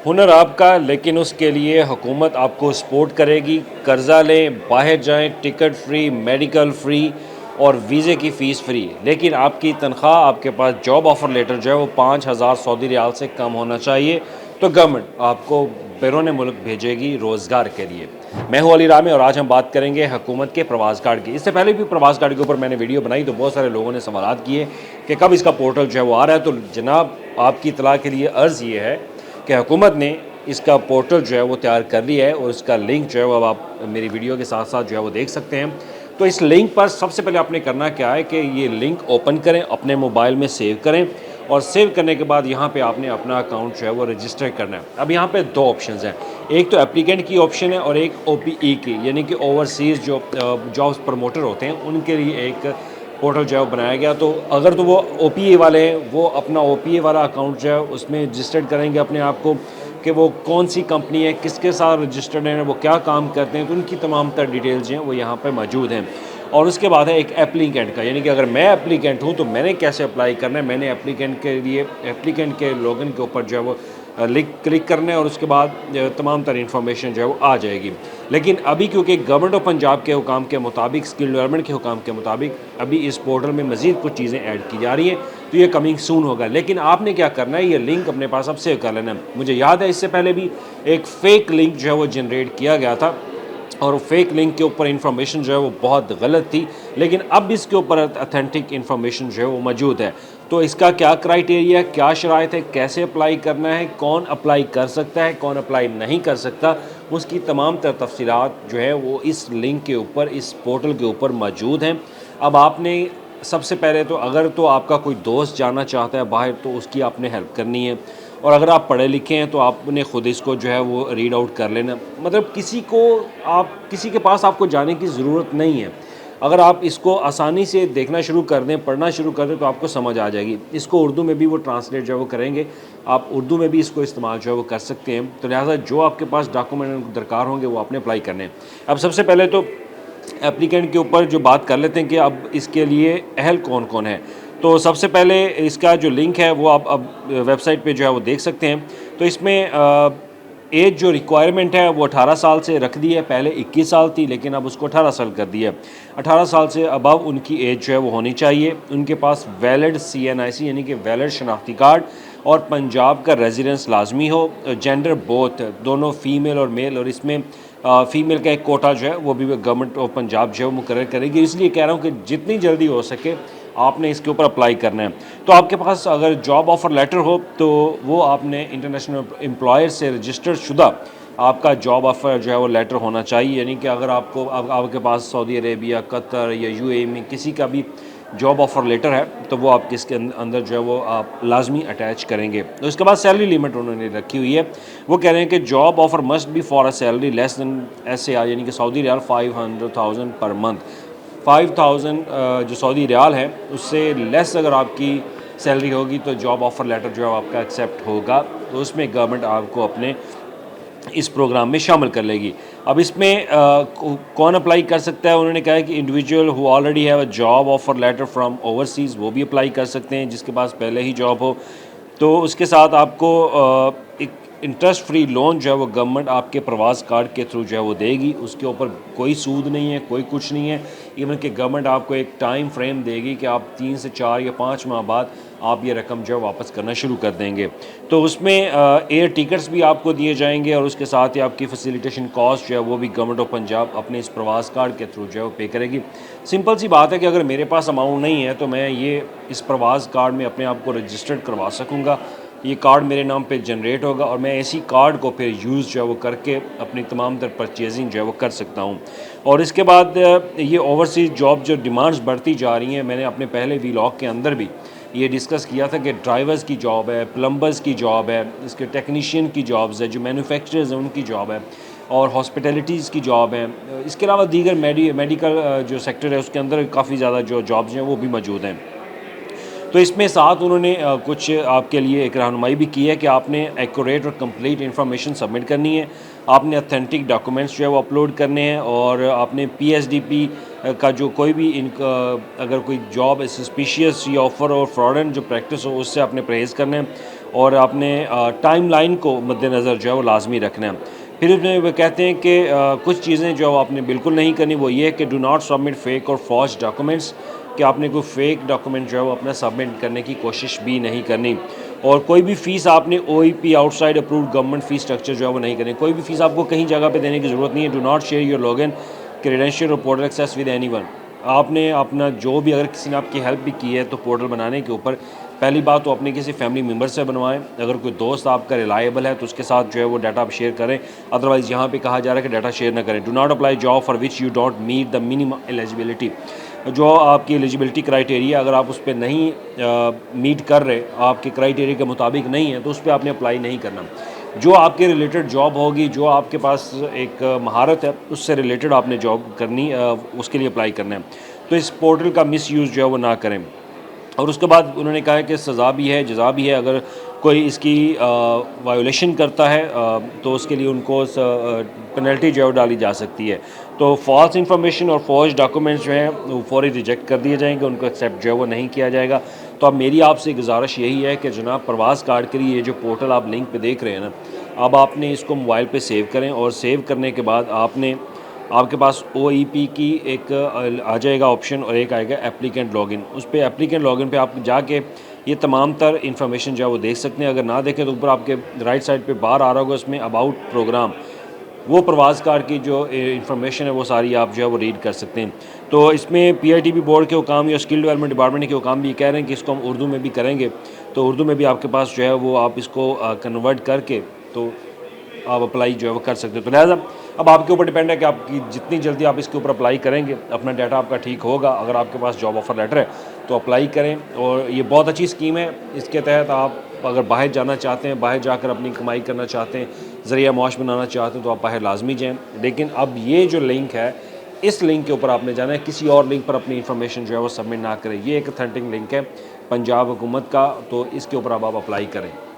हुनर आपका, लेकिन उसके लिए हुकूमत आपको सपोर्ट करेगी। कर्जा लें, बाहर जाएं, टिकट फ्री, मेडिकल फ्री और वीज़े की फ़ीस फ्री। लेकिन आपकी तनख्वाह, आपके पास जॉब ऑफ़र लेटर जो है वो 5,000 सऊदी रियाल से कम होना चाहिए, तो गवर्नमेंट आपको बैरून मुल्क भेजेगी रोज़गार के लिए। मैं हूं अली रामी और आज हम बात करेंगे हुकूमत के प्रवास कार्ड की। इससे पहले भी प्रवास कार्ड के ऊपर मैंने वीडियो बनाई तो बहुत सारे लोगों ने सवालात किए कि कब इसका पोर्टल जो है वो आ रहा है। तो जनाब, आपकी इत्तला के लिए अर्ज़ ये है कि हुकूमत ने इसका पोर्टल जो है वो तैयार कर लिया है और इसका लिंक जो है वो अब आप मेरी वीडियो के साथ साथ जो है वो देख सकते हैं। तो इस लिंक पर सबसे पहले आपने करना क्या है कि ये लिंक ओपन करें, अपने मोबाइल में सेव करें और सेव करने के बाद यहाँ पे आपने अपना अकाउंट जो है वो रजिस्टर करना है। अब यहाँ पे दो ऑप्शंस हैं, एक तो एप्लीकेंट की ऑप्शन है और एक ओपीई की, यानी कि ओवरसीज़ जो जॉब्स प्रमोटर होते हैं उनके लिए एक पोर्टल जो है वो बनाया गया। तो अगर तो वो ओपीए वाले हैं, वो अपना ओपीए वाला अकाउंट जो है उसमें रजिस्टर्ड करेंगे अपने आप को कि वो कौन सी कंपनी है, किसके साथ रजिस्टर्ड है, वो क्या काम करते हैं, तो उनकी तमाम तर डिटेल्स जो हैं वो यहाँ पर मौजूद हैं। और उसके बाद है एक एप्लीकेंट का, यानी कि अगर मैं एप्लीकेंट हूँ तो मैंने कैसे अप्लाई करना है। मैंने एप्लीकेंट के लिए एप्लीकेंट के लॉगिन के ऊपर जो है वो लिंक क्लिक करना है और उसके बाद तमाम तर इन्फॉर्मेशन जो है वो आ जाएगी। लेकिन अभी क्योंकि गवर्नमेंट ऑफ पंजाब के हुकाम के मुताबिक, स्किल डेवलपमेंट के हुकाम के मुताबिक अभी इस पोर्टल में मज़ीद कुछ चीज़ें ऐड की जा रही हैं, तो ये कमिंग सून होगा। लेकिन आपने क्या करना है, ये लिंक अपने पास अब सेव कर लेना है। मुझे याद है इससे पहले भी एक फ़ेक लिंक जो है वो जनरेट किया गया था और फेक लिंक के ऊपर इंफॉर्मेशन जो है वो बहुत गलत थी, लेकिन अब इसके ऊपर अथेंटिक इंफॉर्मेशन जो है वो मौजूद है। तो इसका क्या क्राइटेरिया, क्या शराइत है, कैसे अप्लाई करना है, कौन अप्लाई कर सकता है, कौन अप्लाई नहीं कर सकता, उसकी तमाम तर तफसीलात जो है वो इस लिंक के ऊपर, इस पोर्टल के ऊपर मौजूद हैं। अब आपने सबसे पहले तो, अगर तो आपका कोई दोस्त जाना चाहता है बाहर, तो उसकी आपने हेल्प करनी है। और अगर आप पढ़े लिखे हैं तो आपने ख़ुद इसको जो है वो रीड आउट कर लेना। मतलब किसी के पास आपको जाने की ज़रूरत नहीं है। अगर आप इसको आसानी से देखना शुरू कर दें, पढ़ना शुरू कर दें, तो आपको समझ आ जाएगी। इसको उर्दू में भी वो ट्रांसलेट जो है वो करेंगे, आप उर्दू में भी इसको इस्तेमाल जो है वो कर सकते हैं। तो लिहाजा जो आपके पास डॉक्यूमेंट दरकार होंगे वो आपने अप्लाई करने हैं। अब सबसे पहले तो एप्लीकेंट के ऊपर जो बात कर लेते हैं कि अब इसके लिए अहल कौन कौन है। तो सबसे पहले इसका जो लिंक है वो आप अब वेबसाइट पे जो है वो देख सकते हैं। तो इसमें एज जो रिक्वायरमेंट है वो 18 साल से रख दी है। पहले 21 साल थी, लेकिन अब उसको 18 साल कर दिया है। 18 साल से अबव उनकी एज जो है वो होनी चाहिए। उनके पास वैलिड CNIC यानी कि वैलिड शनाख्ती कार्ड और पंजाब का रेजिडेंस लाजमी हो। जेंडर बोथ, दोनों फ़ीमेल और मेल, और इसमें फ़ीमेल का एक कोटा जो है वो भी गवर्नमेंट ऑफ पंजाब जो है वो मुकर्रर करेगी। इसलिए कह रहा हूँ कि जितनी जल्दी हो सके आपने इसके ऊपर अप्लाई करना है। तो आपके पास अगर जॉब ऑफ़र लेटर हो तो वो आपने इंटरनेशनल एम्प्लॉयर से रजिस्टर्ड शुदा आपका जॉब ऑफ़र जो है वो लेटर होना चाहिए। यानी कि अगर आपके पास सऊदी अरेबिया, कतर या UAE में किसी का भी जॉब ऑफ़र लेटर है तो वो आप इसके अंदर जो है वो आप लाजमी अटैच करेंगे। तो इसके बाद सैलरी लिमिट उन्होंने रखी हुई है। वो कह रहे हैं कि job offer must be for a salary less than SAR यानी कि सऊदी रियाल 500,000 पर मंथ। 5,000 जो सऊदी रियाल है उससे लेस अगर आपकी सैलरी होगी तो जॉब ऑफ़र लेटर जो है आपका एक्सेप्ट होगा। तो उसमें गवर्नमेंट आपको अपने इस प्रोग्राम में शामिल कर लेगी। अब इसमें कौन अप्लाई कर सकता है, उन्होंने कहा है कि individual who already have a job offer letter from overseas वो भी अप्लाई कर सकते हैं, जिसके पास पहले ही जॉब हो। तो उसके साथ आपको एक इंटरेस्ट फ्री लोन जो है वो गवर्नमेंट आपके प्रवास कार्ड के थ्रू जो है वो देगी। उसके ऊपर कोई सूद नहीं है, कोई कुछ नहीं है। इवन कि गवर्नमेंट आपको एक टाइम फ्रेम देगी कि आप 3 से 4 या 5 माह बाद आप ये रकम जो है वापस करना शुरू कर देंगे। तो उसमें एयर टिकट्स भी आपको दिए जाएंगे और उसके साथ ही आपकी फैसिलिटेशन कॉस्ट जो है वो भी गवर्नमेंट ऑफ पंजाब अपने इस प्रवास कार्ड के थ्रू जो है वो पे करेगी। सिंपल सी बात है कि अगर मेरे पास अमाउंट नहीं है तो मैं ये इस प्रवास कार्ड में अपने आप को रजिस्टर्ड करवा सकूँगा। ये कार्ड मेरे नाम पे जनरेट होगा और मैं इसी कार्ड को फिर यूज़ जो है वो करके अपनी तमाम तर परचेजिंग जो है वो कर सकता हूँ। और इसके बाद ये ओवरसीज़ जॉब जो डिमांड्स बढ़ती जा रही हैं, मैंने अपने पहले व्लॉग के अंदर भी ये डिस्कस किया था कि ड्राइवर्स की जॉब है, प्लम्बर्स की जॉब है, इसके टेक्नीशियन की जॉब्स है, जो मैन्युफैक्चरर्स हैं उनकी जॉब है और हॉस्पिटैलिटीज़ की जॉब है। इसके अलावा दीगर मेडिकल जो सेक्टर है उसके अंदर काफ़ी ज़्यादा जो जॉब्स हैं वो भी मौजूद हैं। तो इसमें साथ उन्होंने कुछ आपके लिए एक रहनुमाई भी की है कि आपने एक्यूरेट और कंप्लीट इन्फॉर्मेशन सबमिट करनी है। आपने ऑथेंटिक डॉक्यूमेंट्स जो है वो अपलोड करने हैं और आपने PSDP का जो कोई भी अगर कोई जॉब सस्पिशियस या ऑफ़र और फ्रॉडेंट जो प्रैक्टिस हो उससे आपने परहेज़ करना है। और आपने टाइमलाइन को मद्देनज़र जो है वो लाजमी रखना है। फिर उसमें वो कहते हैं कि कुछ चीज़ें जो आपने बिल्कुल नहीं करनी, वो ये है कि डू नॉट सबमिट फेक और फॉर्ज डॉक्यूमेंट्स, कि आपने कोई फेक डॉक्यूमेंट जो है वो अपना सबमिट करने की कोशिश भी नहीं करनी। और कोई भी फ़ीस आपने OEP outside approved government fees structure जो है वो नहीं करनी। कोई भी फ़ीस आपको कहीं जगह पे देने की ज़रूरत नहीं है। Do not share your login credential और पोर्टल एक्सेस विद एनीवन। आपने अपना जो भी, अगर किसी ने आपकी हेल्प भी की है तो पोर्टल बनाने के ऊपर, पहली बात तो अपने किसी फैमिली मेम्बर से बनवाएं। अगर कोई दोस्त आपका रिलायबल है तो उसके साथ जो है वो डाटा आप शेयर करें। अदरवाइज़ यहाँ पे कहा जा रहा है कि डाटा शेयर ना करें। Do not apply job for which you don't meet the minimum eligibility. जो आपकी एलिजिबिलिटी क्राइटेरिया, अगर आप उस पर नहीं मीट कर रहे, आपके क्राइटेरिया के मुताबिक नहीं है, तो उस पर आपने अप्लाई नहीं करना। जो आपके रिलेटेड जॉब होगी, जो आपके पास एक महारत है, उससे रिलेटेड आपने जॉब करनी, उसके लिए अप्लाई करना है। तो इस पोर्टल का मिसयूज़ जो है वो ना करें। और उसके बाद उन्होंने कहा है कि सज़ा भी है, जज़ा भी है। अगर कोई इसकी वायोलेशन करता है तो उसके लिए उनको पेनल्टी जो है वो डाली जा सकती है। तो फॉल्स इंफॉर्मेशन और फॉर्ज डॉक्यूमेंट्स जो हैं वो फौरी रिजेक्ट कर दिए जाएंगे, उनको एक्सेप्ट जो है वो नहीं किया जाएगा। तो अब मेरी आपसे गुजारिश यही है कि जनाब प्रवास कार्ड के लिए ये जो पोर्टल आप लिंक पे देख रहे हैं ना, अब आपने इसको मोबाइल पे सेव करें, और सेव करने के बाद आपने, आपके पास OEP की एक आ जाएगा ऑप्शन, और एक आएगा एप्लीकेंट लॉगिन। उस पे एप्लीकेंट लॉगिन पे आप जाके ये तमाम तर इन्फॉर्मेशन जो है वो देख सकते हैं। अगर ना देखें तो ऊपर आपके राइट साइड पे बार आ रहा होगा, उसमें अबाउट प्रोग्राम, वो प्रवास कार्ड की जो इन्फॉर्मेशन है वो सारी आप जो है वो रीड कर सकते हैं। तो इसमें PITB बोर्ड के हुकाम या स्किल डेवलपमेंट डिपार्टमेंट के हुकाम भी कह रहे हैं कि इसको हम उर्दू में भी करेंगे। तो उर्दू में भी आपके पास जो है वो आप इसको कन्वर्ट करके तो आप अप्लाई जो है वो कर सकते हो। तो लिहाजा अब आपके ऊपर डिपेंड है कि आपकी जितनी जल्दी आप इसके ऊपर अप्लाई करेंगे, अपना डाटा आपका ठीक होगा। अगर आपके पास जॉब ऑफ़र लेटर है तो अप्लाई करें। और ये बहुत अच्छी स्कीम है। इसके तहत आप अगर बाहर जाना चाहते हैं, बाहर जाकर अपनी कमाई करना चाहते हैं, ज़रिया माश बनाना चाहते हैं, तो आप बाहर लाजमी जाएँ। लेकिन अब ये जो लिंक है, इस लिंक के ऊपर आपने जाना है, किसी और लिंक पर अपनी इन्फॉर्मेशन जो है वो सबमिट ना करें। ये एक ऑथेंटिक लिंक है पंजाब हुकूमत का, तो इसके ऊपर अब आप अप्लाई करें।